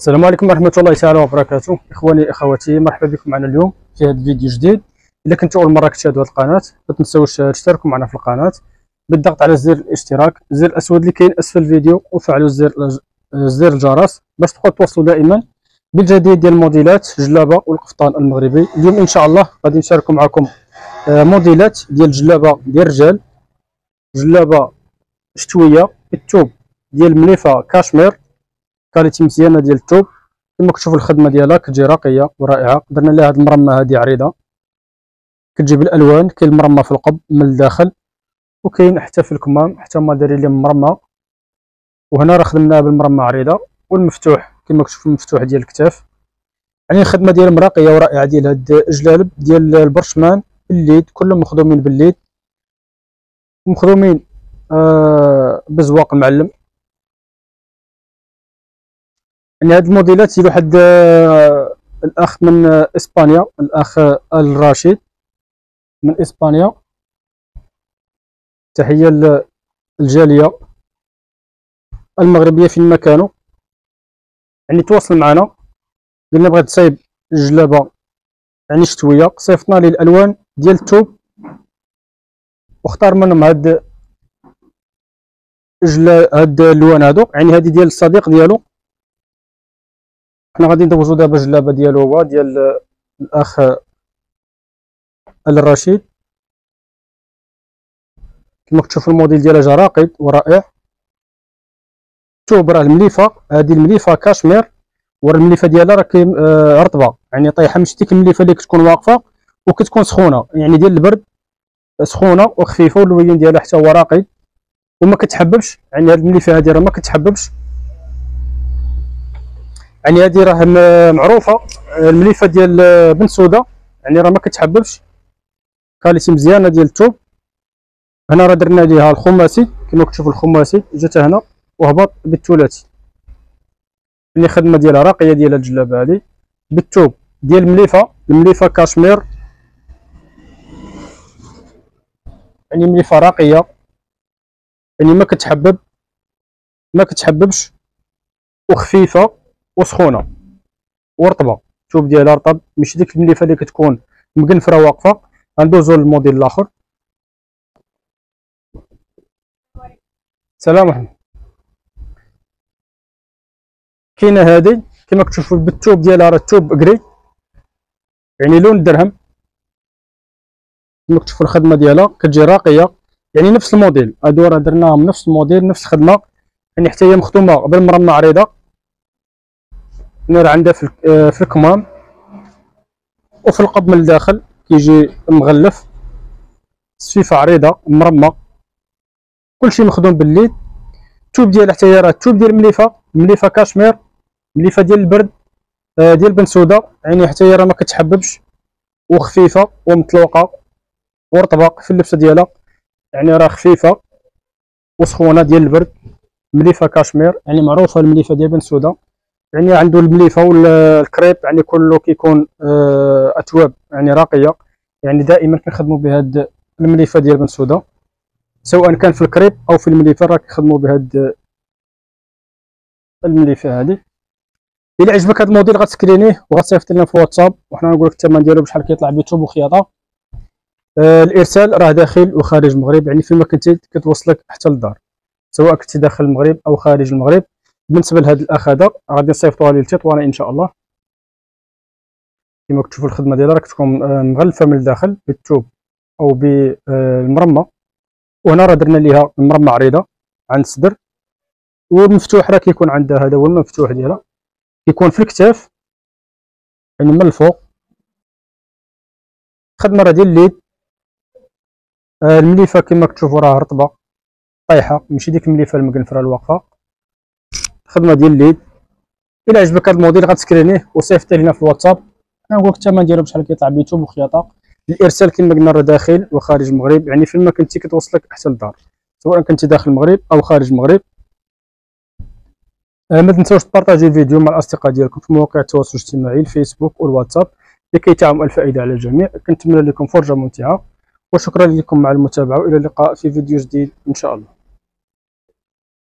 السلام عليكم ورحمة الله تعالى وبركاته. إخواني أخواتي، مرحبا بكم معنا اليوم في هذا الفيديو جديد. إذا كنتوا أول مرة كتشاهدوا هذه القناة ما تنساوش تشتركوا معنا في القناة بالضغط على زر الاشتراك، الزر الأسود اللي كاين أسفل الفيديو، وفعلوا زر الجرس باش تبقاو توصلوا دائما بالجديد ديال الموديلات الجلابة والقفطان المغربي. اليوم إن شاء الله غادي نشاركوا معكم موديلات ديال الجلابة ديال الرجال، جلابة شتوية بالثوب ديال مليفة كاشمير، كاليتي مزيانه ديال الثوب. كما كتشوفوا الخدمه ديالها كتجي راقيه ورائعه. درنا لها هذه المرمى هذه عريضه، كتجي بالالوان، كاين المرمى في القب من الداخل وكاين حتى في الكمام، حتى هما دايرين لهم مرمى. وهنا راه خدمناها بالمرمى عريضه والمفتوح كما كتشوفوا المفتوح ديال الكتاف. يعني الخدمه ديالهم راقيه ورائعه ديال هاد الجلالب ديال البرشمان بالليد، كلهم مخدومين بالليد ومخدومين بزواق المعلم. يعني هاد الموديلات يجي واحد الاخ من اسبانيا، الاخ الراشد من اسبانيا، تحيه للجاليه المغربيه فين ما كانوا. يعني تواصل معنا، قلنا بغيت تصايب الجلابه يعني شتويه، صيفطنا ليه الالوان ديال الثوب واختار منهم هاد اللوان هادو. يعني هادي ديال الصديق ديالو. حنا غادي ندوزو دابا الجلابه ديالو هو ديال الاخ الرشيد. كما كتشوفوا الموديل ديالها جا راقد ورائع. الثوب راه المليفه، هذه المليفه كاشمير، والمليفه ديالها راه رطبه، يعني طايحه، ماشي ديك المليفه اللي كتكون واقفه وكتكون سخونه، يعني ديال البرد، سخونه وخفيفه، واللوين ديالها حتى هو راقد وما كتحببش. يعني هذه المليفه هذه راه ما كتحببش، يعني هذه راه معروفه المليفه ديال بنت سوده، يعني راه ما كتحببش، كاليتي مزيانه ديال الثوب. هنا راه درنا ليها الخماسي، كما كتشوفوا الخماسي جات هنا وهبط بالثلاثي. اللي خدمه ديالها راقيه ديال الجلابه هذه بالثوب ديال المليفه كاشمير، يعني مليفه راقيه، يعني ما كتحبب، ما كتحببش، وخفيفه وسخونه ورطبه. الثوب ديالها رطب، ماشي ديك المليفه اللي كتكون مقنفره واقفه. غندوزو للموديل الاخر. سلام عليكم. كاينه هذه كما كتشوفوا بالثوب ديالها، راه الثوب كري، يعني لون الدرهم. كما كتشوفوا الخدمه ديالها كتجي راقيه، يعني نفس الموديل هادو راه درناهم نفس الموديل نفس الخدمه، يعني حتى هي مخدومه بالمرمى عريضه. راه عندها في الكمام وفي القب من الداخل كيجي مغلف، السفيفه عريضه مرمى، كلشي مخدوم بالليد. الثوب ديالها حتى هي راه الثوب ديال مليفه كاشمير، مليفه ديال البرد ديال بن سوده، يعني حتى هي راه ما كتحببش وخفيفه ومطلوقه ورطبه في اللبسه ديالها، يعني راه خفيفه وسخونه ديال البرد. مليفه كاشمير، يعني معروفه المليفه ديال بن سوده، يعني عنده المليفه والكريب، يعني كله كيكون اثواب يعني راقيه. يعني دائما كنخدموا بهاد المليفه ديال بن سوده، سواء كان في الكريب او في المليفه راه كنخدموا بهاد المليفه هذه. الا عجبك هذا الموديل غتسكرينيه وغتصيفط لنا في واتساب، وحنا نقول لك الثمن ديالو بشحال كيطلع بيوتيوب وخياطه. الارسال راه داخل وخارج المغرب، يعني فيما كنتي كتوصلك حتى للدار، سواء كنتي داخل المغرب او خارج المغرب. بالنسبه لهذا الاخ هذا غادي نصيفطوها ليه لتطوانه ان شاء الله. كما كتشوفوا الخدمه ديالها راه كتكون مغلفه من الداخل بالثوب او بالمرمى. وهنا راه درنا ليها المرمى عريضه عند الصدر، والمفتوح راه كيكون عندها، هذا هو المفتوح ديالها، كيكون في الكتاف يعني من الفوق. خدمه راه ديال الليد. المليفه كما كتشوفوا راه رطبه طايحه، ماشي ديك المليفه المقنفره الواقفه، خدمه ديال الليد. الا عجبك هذا الموديل غتسكرينيه وصيفطيه لنا في الواتساب. انا نقول لك الثمن ديالو بشحال كيطلع بيوتيوب وخياطه. الارسال كما قلنا راه داخل وخارج المغرب، يعني فين ما كنتي كتوصلك حتى للدار، سواء كنتي داخل المغرب او خارج المغرب. ما تنساوش تبارطاجيو الفيديو مع الاصدقاء ديالكم في مواقع التواصل الاجتماعي الفيسبوك والواتساب لكي تعم الفائده على الجميع. كنتمنى لكم فرجه ممتعه، وشكرا لكم مع المتابعه، والى اللقاء في فيديو جديد ان شاء الله.